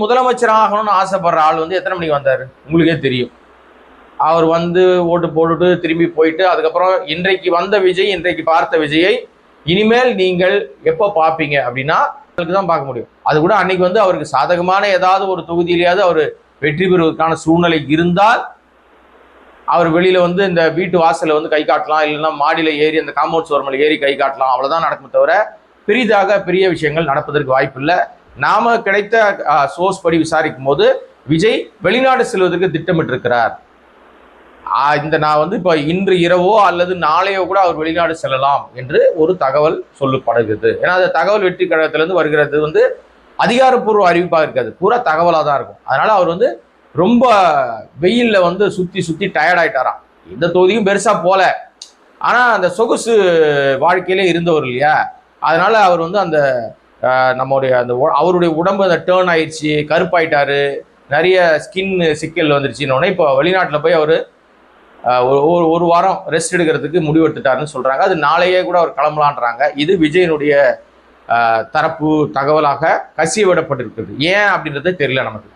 முதலமைச்சர் ஆகணும்னு ஆசைப்படுற ஆள் வந்து எத்தனை மணிக்கு வந்தார் உங்களுக்கே தெரியும். அவர் வந்து ஓட்டு போட்டுட்டு திரும்பி போயிட்டு அதுக்கப்புறம் இன்றைக்கு வந்த விஜய், இன்றைக்கு பார்த்த விஜயை இனிமேல் நீங்கள் எப்போ பார்ப்பீங்க அப்படின்னா தான் பார்க்க முடியும். அது கூட அன்னைக்கு வந்து அவருக்கு சாதகமான ஏதாவது ஒரு தொகுதியிலேயாவது அவர் வெற்றி பெறுவதற்கான சூழ்நிலை இருந்தால் அவர் வெளியில வந்து இந்த வீட்டு வாசல வந்து கை காட்டலாம், இல்லைன்னா மாடியில ஏறி அந்த காம்பவுண்ட் சுவர் மேல ஏறி கை காட்டலாம், அவ்வளவுதான் நடக்குமே தவிர பெரிய விஷயங்கள் நடப்பதற்கு வாய்ப்பு இல்லை. நாம கிடைத்த சோர்ஸ் படி விசாரிக்கும் போது விஜய் வெளிநாடு செல்வதற்கு திட்டமிட்டிருக்கிறார். நான் வந்து இப்போ இன்று இரவோ அல்லது நாளையோ கூட அவர் வெளிநாடு செல்லலாம் என்று ஒரு தகவல் சொல்லப்படுகிறது. ஏன்னா அந்த தகவல் வெற்றி கழகத்திலிருந்து வருகிறது வந்து அதிகாரப்பூர்வ அறிவிப்பாக இருக்காது, பூரா தகவலாக தான் இருக்கும். அதனால அவர் வந்து ரொம்ப வெயில்ல வந்து சுத்தி டயர்ட் ஆயிட்டாராம். எந்த தொகுதியும் பெருசா போல, ஆனா அந்த சொகுசு வாழ்க்கையில இருந்தவர் இல்லையா, அதனால அவர் வந்து அந்த நம்முடைய அந்த அவருடைய உடம்பு அந்த டேர்ன் ஆயிடுச்சு, கருப்பாயிட்டாரு, நிறைய ஸ்கின் சிக்கல் வந்துருச்சுன்னு இப்போ வெளிநாட்டில் போய் அவர் ஒரு வாரம் ரெஸ்ட் எடுக்கிறதுக்கு முடிவெடுத்துட்டாருன்னு சொல்றாங்க. அது நாளையே கூட அவர் கிளம்பலான்றாங்க. இது விஜயனுடைய தரப்பு தகவலாக கசிய விடப்பட்டிருக்கிறது. ஏன் அப்படின்றத தெரியல நமக்கு.